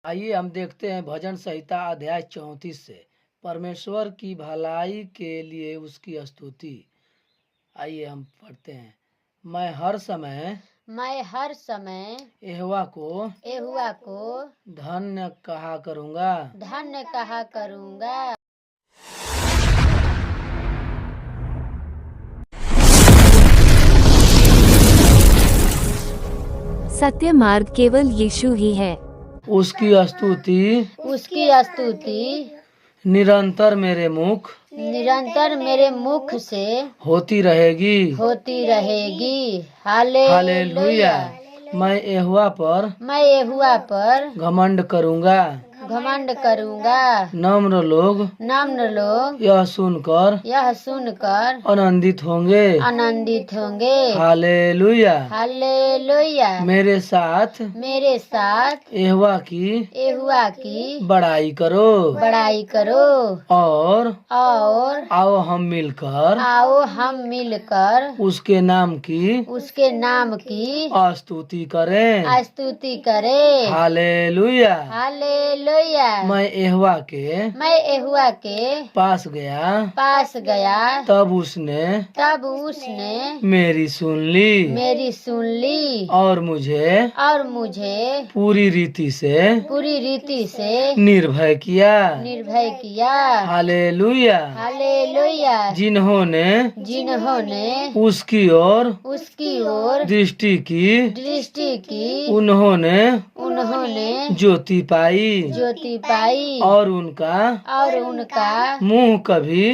आइए हम देखते हैं भजन संहिता अध्याय 34 से परमेश्वर की भलाई के लिए उसकी स्तुति। आइए हम पढ़ते हैं। मैं हर समय यहोवा को धन्य कहा करूँगा। सत्य मार्ग केवल यीशु ही है। उसकी स्तुति निरंतर मेरे मुख से होती रहेगी। हालेलुया। मैं यहोवा पर घमंड करूँगा। नम्र लोग यह सुनकर आनंदित होंगे। हालेलुया। मेरे साथ यहोवा की बड़ाई करो और आओ हम मिलकर उसके नाम की स्तुति करें। हालेलुया। मैं यहोवा के पास गया तब उसने मेरी सुन ली और मुझे पूरी रीति से निर्भय किया। हालेलुया। जिन्होंने उसकी ओर दृष्टि की उन्होंने ज्योति पाई और उनका मुंह कभी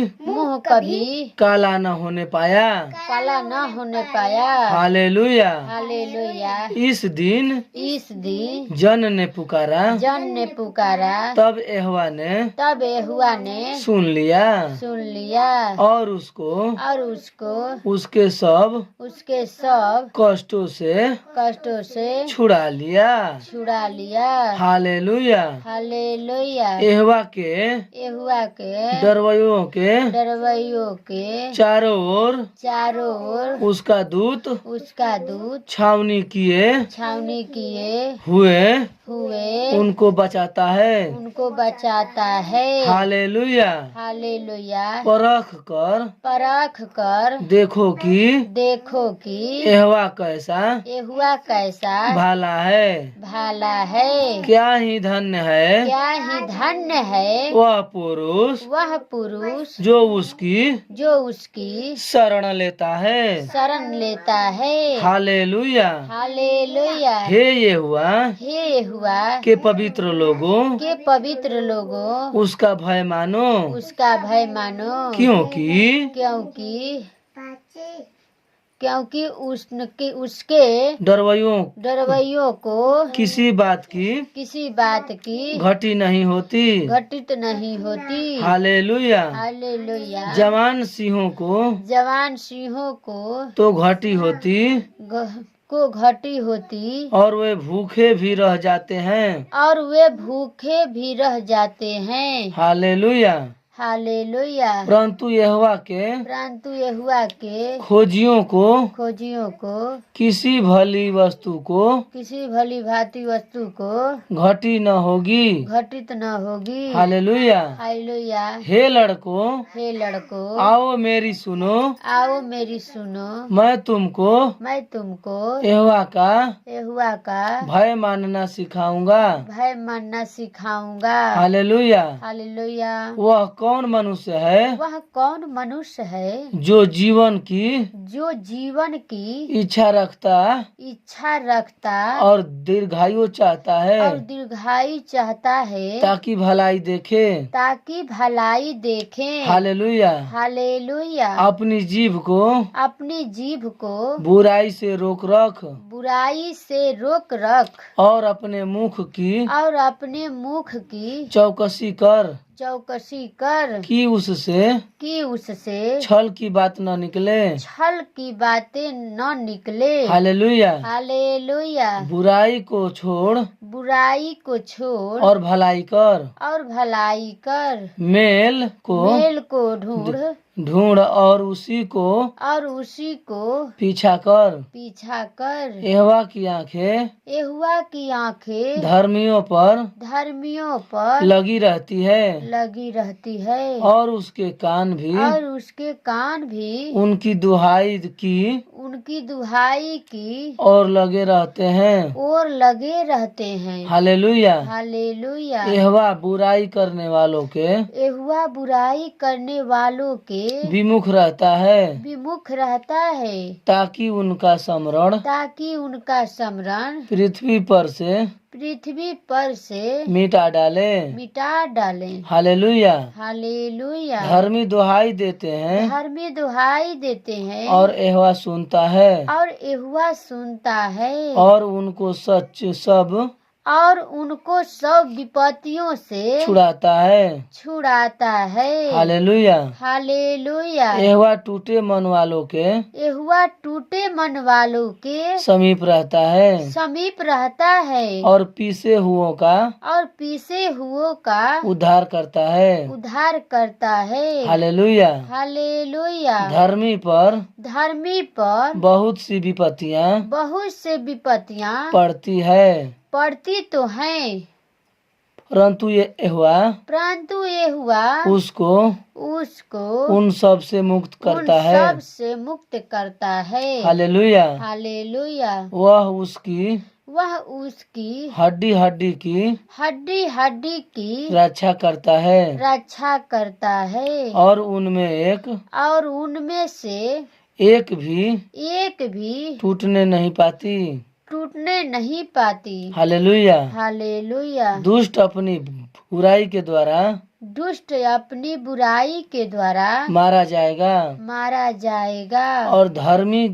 काला न होने पाया। हालेलुया। इस दिन जन ने पुकारा तब यहोवा ने सुन लिया और उसको उसके सब कष्टों से छुड़ा लिया। हालेलुया। यहोवा के डरवैयों के चारों ओर उसका दूत छावनी किए हुए उनको बचाता है। हालेलुया। परख कर देखो कि यहोवा कैसा भाला है। क्या ही धन्य है वह पुरुष जो उसकी शरण लेता है। हालेलुया। हे यहोवा के पवित्र लोगों उसका भय मानो क्योंकि उसके डरवैयों को किसी बात की घटित नहीं होती। हालेलुया। जवान सिंहों को तो घटी होती और वे भूखे भी रह जाते हैं। हालेलुया। परंतु यहोवा के खोजियों को किसी भली वस्तु को घटी न होगी। हालेलुया। हे लड़कों आओ मेरी सुनो मैं तुमको यहोवा का भय मानना सिखाऊंगा। हालेलुया। वह कौन मनुष्य है जो जीवन की इच्छा रखता और दीर्घायु चाहता है ताकि भलाई देखे। हालेलुया। अपनी जीभ को बुराई से रोक रख और अपने मुख की चौकसी कर कि उससे छल की बात न निकले। हालेलुया। बुराई को छोड़ और भलाई कर मेल को ढूंढ और उसी को पीछा कर। यहोवा की आंखें धर्मियों पर लगी रहती है और उसके कान भी उनकी दुहाई की और लगे रहते हैं। हालेलुया। यहोवा बुराई करने वालों के विमुख रहता है ताकि उनका स्मरण पृथ्वी पर से मिटा डाले। हालेलुया। धर्मी दुहाई देते हैं और यहोवा सुनता है और उनको सब विपत्तियों से छुड़ाता है। हालेलुया। यहोवा टूटे मन वालों के समीप रहता है और पीसे हुओं का उद्धार करता है। हालेलुया। धर्मी पर बहुत सी विपत्तियां पड़ती तो हैं, परंतु यहोवा उसको उन सब से मुक्त करता है। हालेलुया। वह उसकी हड्डी की रक्षा करता है और उनमें से एक भी टूटने नहीं पाती। हालेलुया। दुष्ट अपनी बुराई के द्वारा मारा जाएगा और धर्मी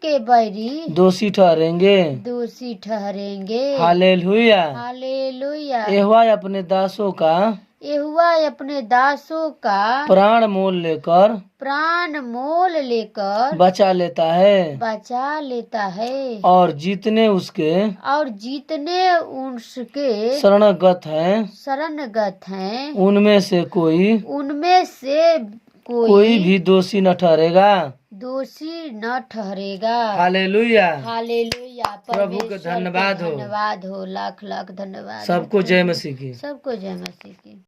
के बैरी दोषी ठहरेंगे। हालेलुया। यहोवा अपने दासों का प्राण मोल लेकर बचा लेता है और जितने उसके शरणगत हैं उनमें से कोई भी दोषी न ठहरेगा। हालेलुया। प्रभु का धन्यवाद हो। लाख धन्यवाद। सबको जय मसीह की।